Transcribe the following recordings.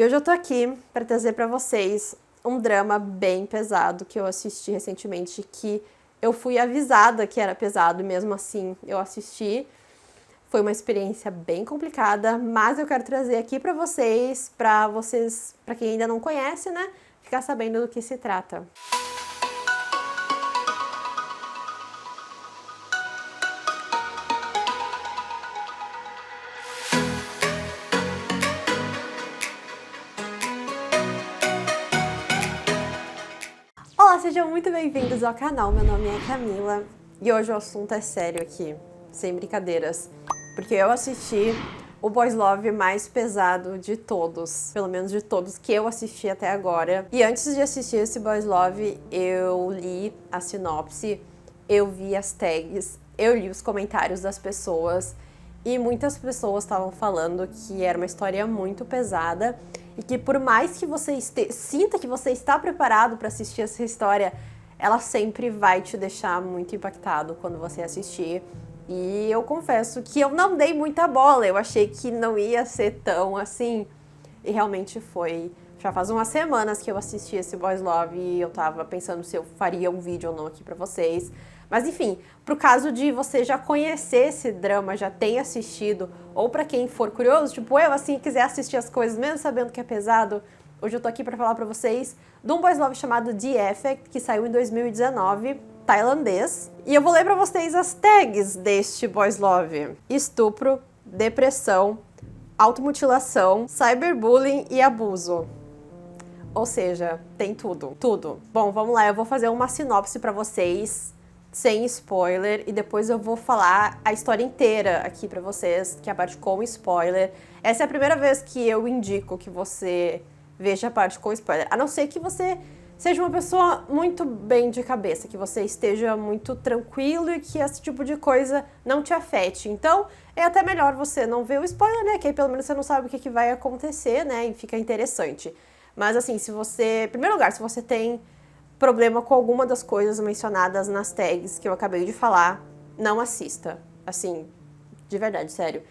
E hoje eu tô aqui pra trazer pra vocês um drama bem pesado que eu assisti recentemente, que eu fui avisada que era pesado e mesmo assim eu assisti. Foi uma experiência bem complicada, mas eu quero trazer aqui pra vocês, pra quem ainda não conhece, né, ficar sabendo do que se trata. Olá, sejam muito bem-vindos ao canal, meu nome é Camila e hoje o assunto é sério aqui, sem brincadeiras, porque eu assisti o Boys Love mais pesado de todos, pelo menos de todos que eu assisti até agora. E antes de assistir esse Boys Love, eu li a sinopse, eu vi as tags, eu li os comentários das pessoas e muitas pessoas estavam falando que era uma história muito pesada e que por mais que você sinta que você está preparado para assistir essa história, ela sempre vai te deixar muito impactado quando você assistir. E eu confesso que eu não dei muita bola, eu achei que não ia ser tão assim, e realmente foi. Já faz umas semanas que eu assisti esse Boys Love e eu tava pensando se eu faria um vídeo ou não aqui pra vocês. Mas enfim, pro caso de você já conhecer esse drama, já ter assistido, ou pra quem for curioso, tipo eu, assim, quiser assistir as coisas mesmo sabendo que é pesado, hoje eu tô aqui pra falar pra vocês de um Boys Love chamado The Effect, que saiu em 2019, tailandês. E eu vou ler pra vocês as tags deste Boys Love: estupro, depressão, automutilação, cyberbullying e abuso. Ou seja, tem tudo, tudo. Bom, vamos lá, eu vou fazer uma sinopse pra vocês, sem spoiler, e depois eu vou falar a história inteira aqui pra vocês, que é a parte com spoiler. Essa é a primeira vez que eu indico que você veja a parte com spoiler, a não ser que você seja uma pessoa muito bem de cabeça, que você esteja muito tranquilo e que esse tipo de coisa não te afete. Então, é até melhor você não ver o spoiler, né? Que aí pelo menos você não sabe o que vai acontecer, né? E fica interessante. Mas assim, se você... Em primeiro lugar, se você tem problema com alguma das coisas mencionadas nas tags que eu acabei de falar, não assista. Assim, de verdade, sério.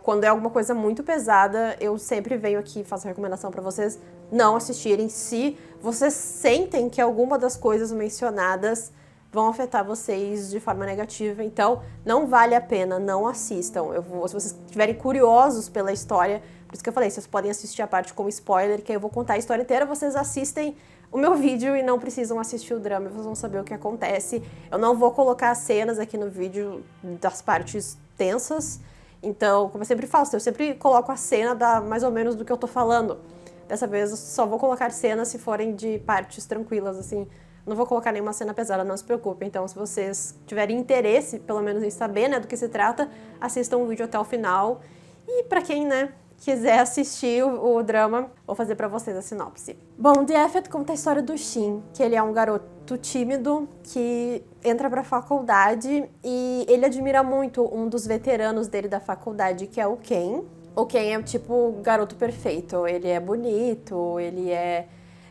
Quando é alguma coisa muito pesada, eu sempre venho aqui e faço a recomendação pra vocês não assistirem se vocês sentem que alguma das coisas mencionadas vão afetar vocês de forma negativa. Então, não vale a pena, não assistam. Se vocês estiverem curiosos pela história, por isso que eu falei, vocês podem assistir a parte com spoiler, que eu vou contar a história inteira, vocês assistem o meu vídeo e não precisam assistir o drama, vocês vão saber o que acontece. Eu não vou colocar cenas aqui no vídeo das partes tensas, então, como eu sempre faço, eu sempre coloco a cena mais ou menos do que eu tô falando. Dessa vez eu só vou colocar cenas se forem de partes tranquilas, assim. Não vou colocar nenhuma cena pesada, não se preocupem. Então, se vocês tiverem interesse, pelo menos em saber, né, do que se trata, assistam o vídeo até o final. E pra quem, né, quiser assistir o drama, vou fazer pra vocês a sinopse. Bom, The Effect conta a história do Shin, que ele é um garoto tímido que entra pra faculdade e ele admira muito um dos veteranos dele da faculdade, que é o Ken. O Ken é tipo o garoto perfeito, ele é bonito, ele é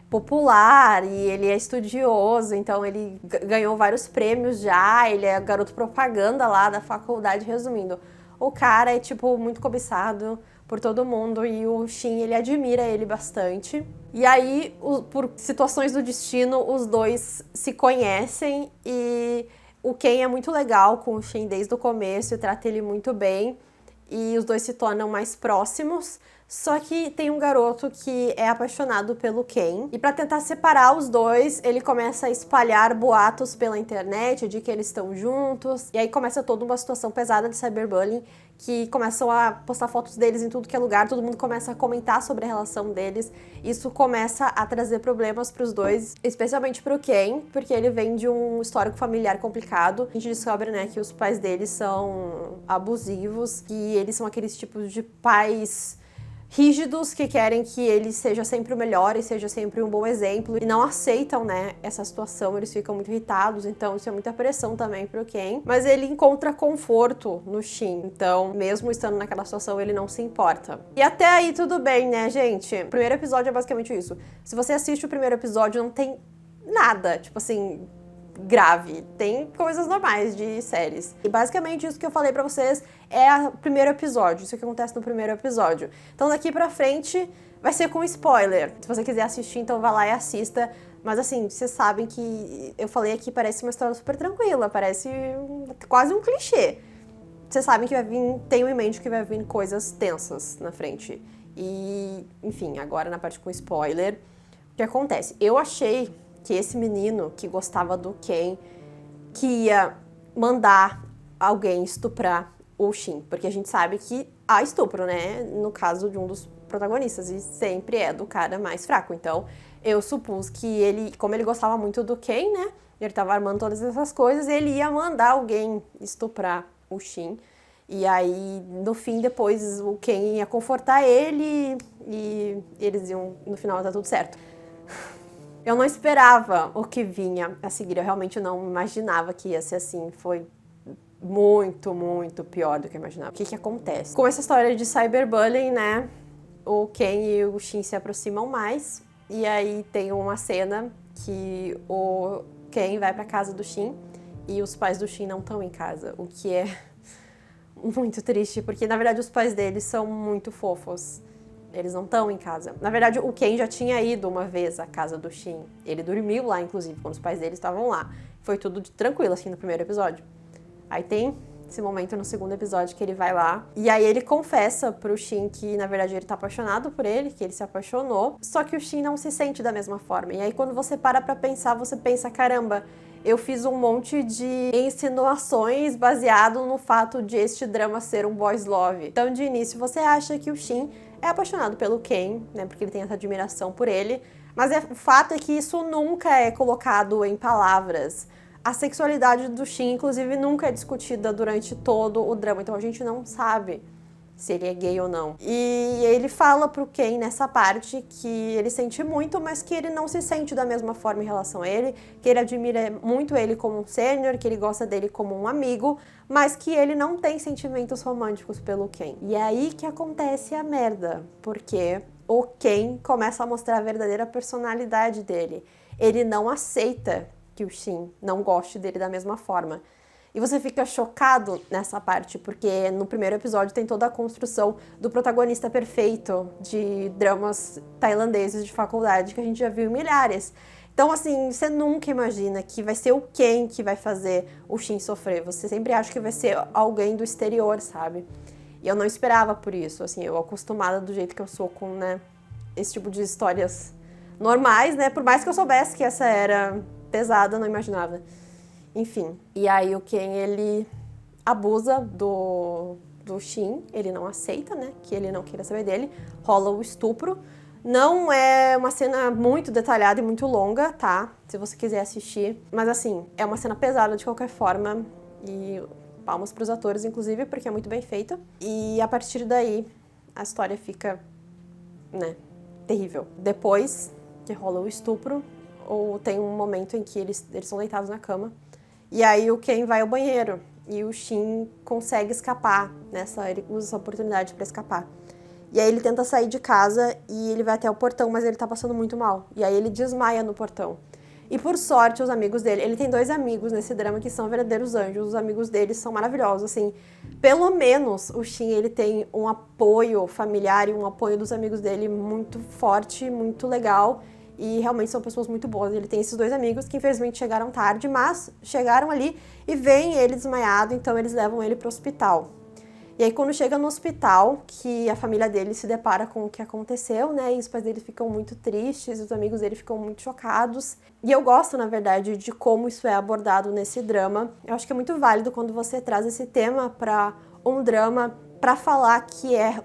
popular e ele é estudioso, então ele ganhou vários prêmios já, ele é garoto propaganda lá da faculdade, resumindo. O cara é tipo muito cobiçado por todo mundo e o Shin, ele admira ele bastante. E aí, por situações do destino, os dois se conhecem e o Ken é muito legal com o Shin desde o começo e trata ele muito bem. E os dois se tornam mais próximos, só que tem um garoto que é apaixonado pelo Ken. E para tentar separar os dois, ele começa a espalhar boatos pela internet de que eles estão juntos. E aí começa toda uma situação pesada de cyberbullying, que começam a postar fotos deles em tudo que é lugar, todo mundo começa a comentar sobre a relação deles. Isso começa a trazer problemas pros dois, especialmente pro Ken, porque ele vem de um histórico familiar complicado. A gente descobre, né, que os pais deles são abusivos, que eles são aqueles tipos de pais rígidos que querem que ele seja sempre o melhor e seja sempre um bom exemplo e não aceitam, né, essa situação, eles ficam muito irritados, então isso é muita pressão também pro Ken, mas ele encontra conforto no Shin, então mesmo estando naquela situação ele não se importa. E até aí tudo bem, né, gente? O primeiro episódio é basicamente isso. Se você assiste o primeiro episódio, não tem nada, tipo assim, grave. Tem coisas normais de séries. E basicamente isso que eu falei pra vocês é o primeiro episódio, isso que acontece no primeiro episódio. Então daqui pra frente Vai ser com spoiler. Se você quiser assistir, então vá lá e assista. Mas assim, vocês sabem que eu falei aqui, parece uma história super tranquila, parece quase um clichê. Vocês sabem que vai vir, tenham em mente que vai vir coisas tensas na frente. E, enfim, agora na parte com spoiler, o que acontece? Eu achei que esse menino que gostava do Ken, que ia mandar alguém estuprar o Shin, porque a gente sabe que há estupro, né, no caso de um dos protagonistas, e sempre é do cara mais fraco. Então, eu supus que ele, como ele gostava muito do Ken, né, ele tava armando todas essas coisas, ele ia mandar alguém estuprar o Shin. E aí, no fim, depois o Ken ia confortar ele e eles iam, no final, tá tudo certo. Eu não esperava o que vinha a seguir, eu realmente não imaginava que ia ser assim, foi muito, muito pior do que eu imaginava. O que que acontece? Com essa história de cyberbullying, né, o Ken e o Shin se aproximam mais, e aí tem uma cena que o Ken vai pra casa do Shin e os pais do Shin não estão em casa, o que é muito triste, porque na verdade os pais dele são muito fofos. Eles não estão em casa. Na verdade, o Ken já tinha ido uma vez à casa do Shin. Ele dormiu lá, inclusive, quando os pais dele estavam lá. Foi tudo tranquilo, assim, no primeiro episódio. Aí tem esse momento no segundo episódio que ele vai lá. E aí ele confessa pro Shin que, na verdade, ele tá apaixonado por ele, que ele se apaixonou. Só que o Shin não se sente da mesma forma. E aí quando você para pra pensar, você pensa, caramba, eu fiz um monte de insinuações baseado no fato de este drama ser um boys love. Então, de início, você acha que o Shin é apaixonado pelo Ken, né, porque ele tem essa admiração por ele, mas o fato é que isso nunca é colocado em palavras. A sexualidade do Shin, inclusive, nunca é discutida durante todo o drama, então a gente não sabe se ele é gay ou não. E ele fala pro Ken nessa parte que ele sente muito, mas que ele não se sente da mesma forma em relação a ele, que ele admira muito ele como um sênior, que ele gosta dele como um amigo, mas que ele não tem sentimentos românticos pelo Ken. E é aí que acontece a merda, porque o Ken começa a mostrar a verdadeira personalidade dele. Ele não aceita que o Shin não goste dele da mesma forma. E você fica chocado nessa parte, porque no primeiro episódio tem toda a construção do protagonista perfeito de dramas tailandeses de faculdade, que a gente já viu milhares. Então, assim, você nunca imagina que vai ser o Ken que vai fazer o Shin sofrer. Você sempre acha que vai ser alguém do exterior, sabe? E eu não esperava por isso, assim, eu acostumada do jeito que eu sou com, né, esse tipo de histórias normais, né? Por mais que eu soubesse que essa era pesada, eu não imaginava. Enfim, e aí o Ken, ele abusa do Shin, ele não aceita, né, que ele não queira saber dele, rola o estupro. Não é uma cena muito detalhada e muito longa, tá, se você quiser assistir, mas assim, é uma cena pesada de qualquer forma, e palmas pros atores, inclusive, porque é muito bem feita. E a partir daí, a história fica, né, terrível. Depois que rola o estupro, ou tem um momento em que eles são deitados na cama, e aí o Ken vai ao banheiro e o Shin consegue escapar, ele usa essa oportunidade para escapar. E aí ele tenta sair de casa e ele vai até o portão, mas ele tá passando muito mal. E aí ele desmaia no portão. E por sorte, os amigos dele, ele tem 2 amigos nesse drama que são verdadeiros anjos, os amigos dele são maravilhosos, assim. Pelo menos o Shin, ele tem um apoio familiar e um apoio dos amigos dele muito forte, muito legal. E realmente são pessoas muito boas. Ele tem esses 2 amigos que infelizmente chegaram tarde, mas chegaram ali e veem ele desmaiado, então eles levam ele pro hospital. E aí quando chega no hospital, que a família dele se depara com o que aconteceu, né, e os pais dele ficam muito tristes, os amigos dele ficam muito chocados. E eu gosto, na verdade, de como isso é abordado nesse drama. Eu acho que é muito válido quando você traz esse tema para um drama, para falar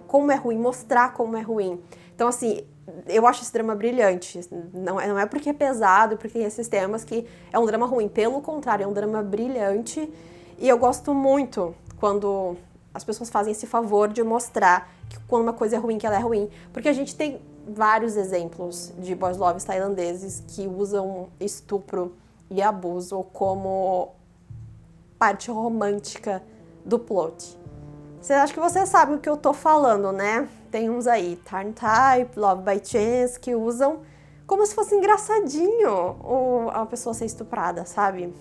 como é ruim, mostrar como é ruim. Então, assim, eu acho esse drama brilhante. Não é porque é pesado, porque tem esses temas que é um drama ruim. Pelo contrário, é um drama brilhante. E eu gosto muito quando as pessoas fazem esse favor de mostrar que quando uma coisa é ruim, que ela é ruim. Porque a gente tem vários exemplos de boys loves tailandeses que usam estupro e abuso como parte romântica do plot. Você acha que você sabe o que eu tô falando, né? Tem uns aí, Turn Type, Love by Chance, que usam como se fosse engraçadinho a pessoa ser estuprada, sabe?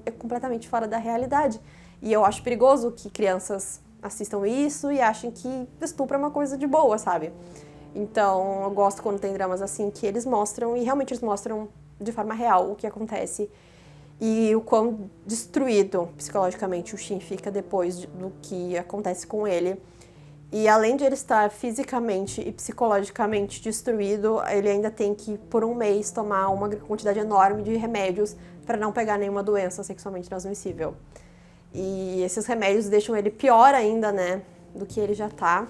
É completamente fora da realidade. E eu acho perigoso que crianças assistam isso e achem que estupro é uma coisa de boa, sabe? Então, eu gosto quando tem dramas assim, que eles mostram, e realmente eles mostram de forma real o que acontece. E o quão destruído psicologicamente o Shin fica depois do que acontece com ele. E além de ele estar fisicamente e psicologicamente destruído, ele ainda tem que, por um mês, tomar uma quantidade enorme de remédios para não pegar nenhuma doença sexualmente transmissível. E esses remédios deixam ele pior ainda, né, do que ele já tá.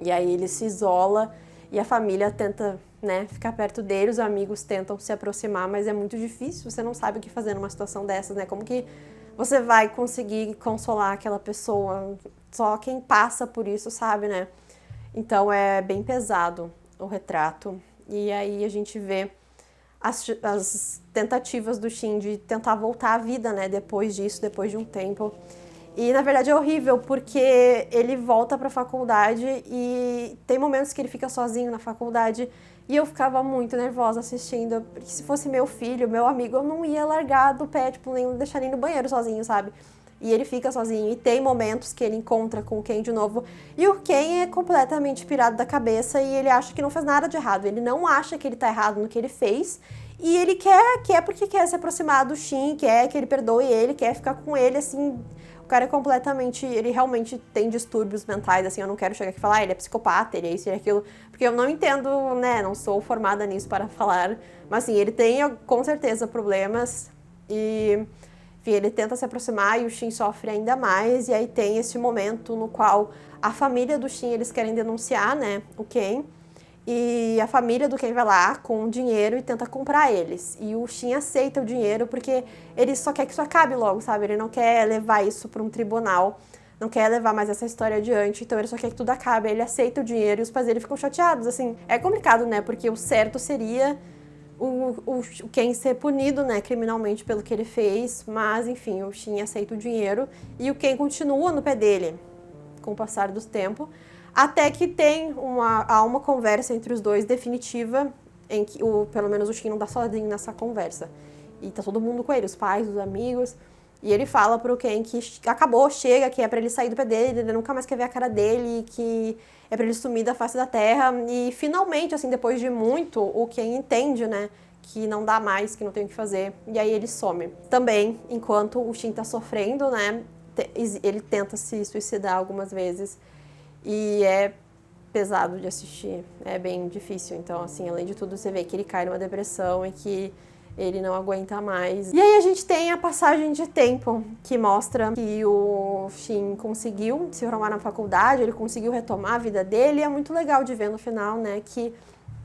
E aí ele se isola e a família tenta, né, ficar perto dele, os amigos tentam se aproximar, mas é muito difícil, você não sabe o que fazer numa situação dessas, né? Como que você vai conseguir consolar aquela pessoa? Só quem passa por isso sabe, né? Então é bem pesado o retrato. E aí a gente vê as tentativas do Shin de tentar voltar à vida, né? Depois disso, depois de um tempo. E na verdade é horrível, porque ele volta pra faculdade e tem momentos que ele fica sozinho na faculdade. E eu ficava muito nervosa assistindo, porque se fosse meu filho, meu amigo, eu não ia largar do pé, tipo, nem deixar ele no banheiro sozinho, sabe? E ele fica sozinho, e tem momentos que ele encontra com o Ken de novo, e o Ken é completamente pirado da cabeça, e ele acha que não fez nada de errado, ele não acha que ele tá errado no que ele fez, e ele quer porque quer se aproximar do Shin, quer que ele perdoe ele, quer ficar com ele, assim. O cara é completamente, ele realmente tem distúrbios mentais, assim, eu não quero chegar aqui e falar, ele é psicopata, ele é isso e aquilo, porque eu não entendo, né, não sou formada nisso para falar, mas assim, ele tem com certeza problemas e, enfim, ele tenta se aproximar e o Shin sofre ainda mais, e aí tem esse momento no qual a família do Shin, eles querem denunciar, né, o Ken, e a família do Ken vai lá com o dinheiro e tenta comprar eles. E o Shin aceita o dinheiro porque ele só quer que isso acabe logo, sabe? Ele não quer levar isso para um tribunal, não quer levar mais essa história adiante, então ele só quer que tudo acabe. Ele aceita o dinheiro e os pais dele ficam chateados, assim. É complicado, né? Porque o certo seria o Ken ser punido, né, criminalmente pelo que ele fez, mas, enfim, o Shin aceita o dinheiro e o Ken continua no pé dele com o passar do tempo. Até que há uma conversa entre os dois definitiva, em que pelo menos o Shin não tá sozinho nessa conversa. E tá todo mundo com ele, os pais, os amigos. E ele fala pro Ken que acabou, chega, que é pra ele sair do pé dele, ele nunca mais quer ver a cara dele, que é pra ele sumir da face da terra. E finalmente, assim, depois de muito, o Ken entende, né, que não dá mais, que não tem o que fazer. E aí ele some. Também, enquanto o Shin tá sofrendo, né, ele tenta se suicidar algumas vezes. E é pesado de assistir, é bem difícil. Então, assim, além de tudo, você vê que ele cai numa depressão e que ele não aguenta mais. E aí a gente tem a passagem de tempo, que mostra que o Shin conseguiu se formar na faculdade, ele conseguiu retomar a vida dele, e é muito legal de ver no final, né, que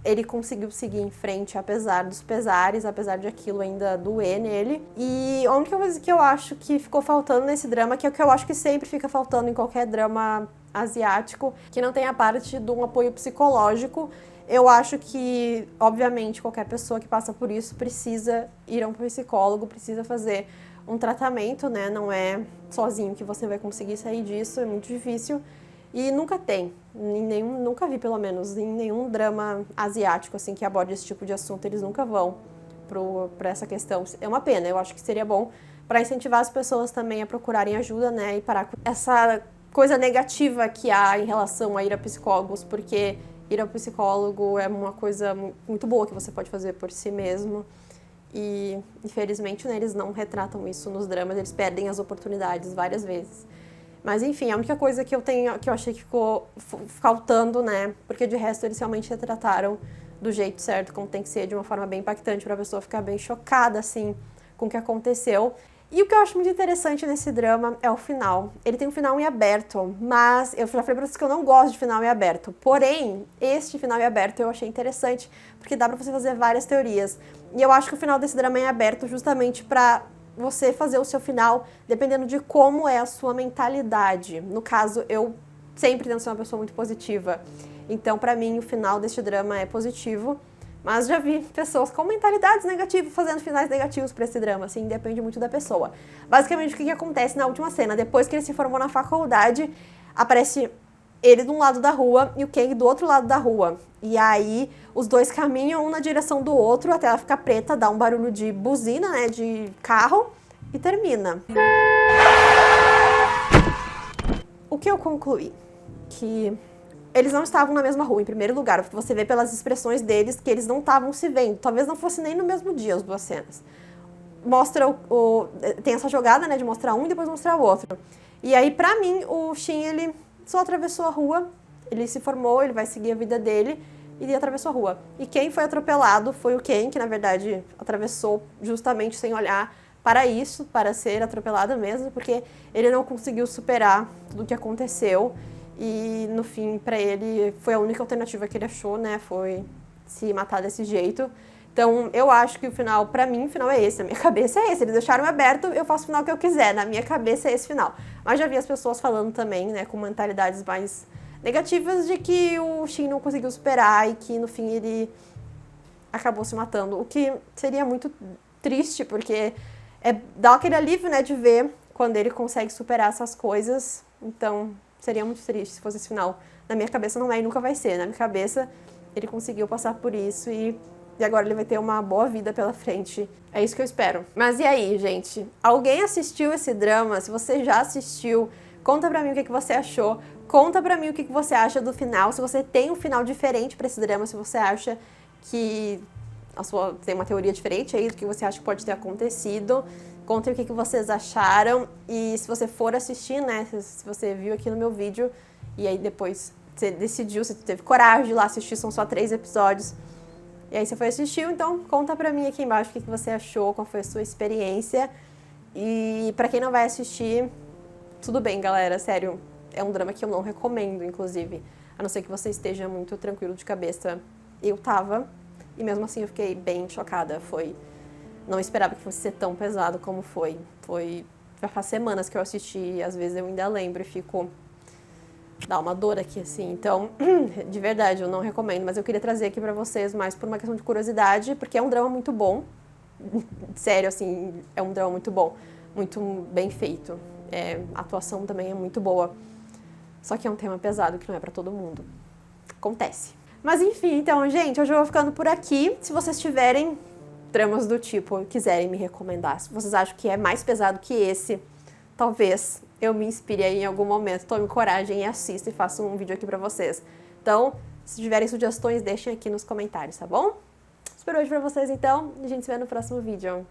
ele conseguiu seguir em frente, apesar dos pesares, apesar de aquilo ainda doer nele. E a única coisa que eu acho que ficou faltando nesse drama, que é o que eu acho que sempre fica faltando em qualquer drama asiático, que não tem a parte de um apoio psicológico. Eu acho que, obviamente, qualquer pessoa que passa por isso precisa ir a um psicólogo, precisa fazer um tratamento, né? Não é sozinho que você vai conseguir sair disso, é muito difícil. E nunca tem, nunca vi pelo menos, em nenhum drama asiático assim que aborde esse tipo de assunto, eles nunca vão para essa questão. É uma pena, eu acho que seria bom para incentivar as pessoas também a procurarem ajuda, né, e parar com essa coisa negativa que há em relação a ir a psicólogos, porque ir ao psicólogo é uma coisa muito boa que você pode fazer por si mesmo. E, infelizmente, né, eles não retratam isso nos dramas, eles perdem as oportunidades várias vezes. Mas, enfim, a única coisa que eu achei que ficou faltando, né, porque de resto eles realmente retrataram do jeito certo, como tem que ser, de uma forma bem impactante, pra pessoa ficar bem chocada, assim, com o que aconteceu. E o que eu acho muito interessante nesse drama é o final. Ele tem um final em aberto, mas eu já falei pra vocês que eu não gosto de final em aberto. Porém, este final em aberto eu achei interessante, porque dá pra você fazer várias teorias. E eu acho que o final desse drama é em aberto justamente pra você fazer o seu final dependendo de como é a sua mentalidade. No caso, eu sempre tento ser uma pessoa muito positiva. Então, pra mim, o final deste drama é positivo. Mas já vi pessoas com mentalidades negativas fazendo finais negativos pra esse drama, assim, depende muito da pessoa. Basicamente, o que acontece na última cena? Depois que ele se formou na faculdade, aparece ele de um lado da rua e o Ken do outro lado da rua. E aí, os dois caminham um na direção do outro até ela ficar preta, dá um barulho de buzina, né, de carro, e termina. O que eu concluí? Que eles não estavam na mesma rua, em primeiro lugar, porque você vê pelas expressões deles que eles não estavam se vendo. Talvez não fosse nem no mesmo dia as duas cenas. Mostra tem essa jogada, né, de mostrar um e depois mostrar o outro. E aí, pra mim, o Shin, ele só atravessou a rua, ele se formou, ele vai seguir a vida dele, e ele atravessou a rua. E quem foi atropelado foi o Ken, que na verdade atravessou justamente sem olhar para isso, para ser atropelado mesmo, porque ele não conseguiu superar tudo o que aconteceu. E no fim, pra ele, foi a única alternativa que ele achou, né, foi se matar desse jeito. Então, eu acho que o final, pra mim, o final é esse. Na minha cabeça é esse. Eles deixaram aberto, eu faço o final que eu quiser. Na minha cabeça é esse final. Mas já vi as pessoas falando também, né, com mentalidades mais negativas de que o Shin não conseguiu superar e que, no fim, ele acabou se matando. O que seria muito triste, porque dá aquele alívio, né, de ver quando ele consegue superar essas coisas. Então, seria muito triste se fosse esse final. Na minha cabeça não é e nunca vai ser. Na minha cabeça, ele conseguiu passar por isso e agora ele vai ter uma boa vida pela frente. É isso que eu espero. Mas e aí, gente? Alguém assistiu esse drama? Se você já assistiu, conta pra mim o que você achou. Conta pra mim o que você acha do final. Se você tem um final diferente pra esse drama, se você acha que tem uma teoria diferente aí do que você acha que pode ter acontecido. Contem o que vocês acharam. E se você for assistir, né? Se você viu aqui no meu vídeo e aí depois você decidiu, você teve coragem de ir lá assistir, são só 3 episódios. E aí você foi assistir, então conta pra mim aqui embaixo o que você achou, qual foi a sua experiência. E pra quem não vai assistir, tudo bem, galera, sério, é um drama que eu não recomendo, inclusive. A não ser que você esteja muito tranquilo de cabeça. Eu tava, e mesmo assim eu fiquei bem chocada. Não esperava que fosse ser tão pesado como foi. Já faz semanas que eu assisti, e às vezes eu ainda lembro e fico... dá uma dor aqui, assim. Então, de verdade, eu não recomendo. Mas eu queria trazer aqui pra vocês mais por uma questão de curiosidade, porque é um drama muito bom. Sério, assim, é um drama muito bom. Muito bem feito. A atuação também é muito boa. Só que é um tema pesado que não é pra todo mundo. Acontece. Mas enfim, então, gente, hoje eu vou ficando por aqui. Se vocês tiverem dramas do tipo e quiserem me recomendar, se vocês acham que é mais pesado que esse, talvez eu me inspire aí em algum momento, tome coragem e assista e faça um vídeo aqui pra vocês. Então, se tiverem sugestões, deixem aqui nos comentários, tá bom? Espero hoje pra vocês então, e a gente se vê no próximo vídeo.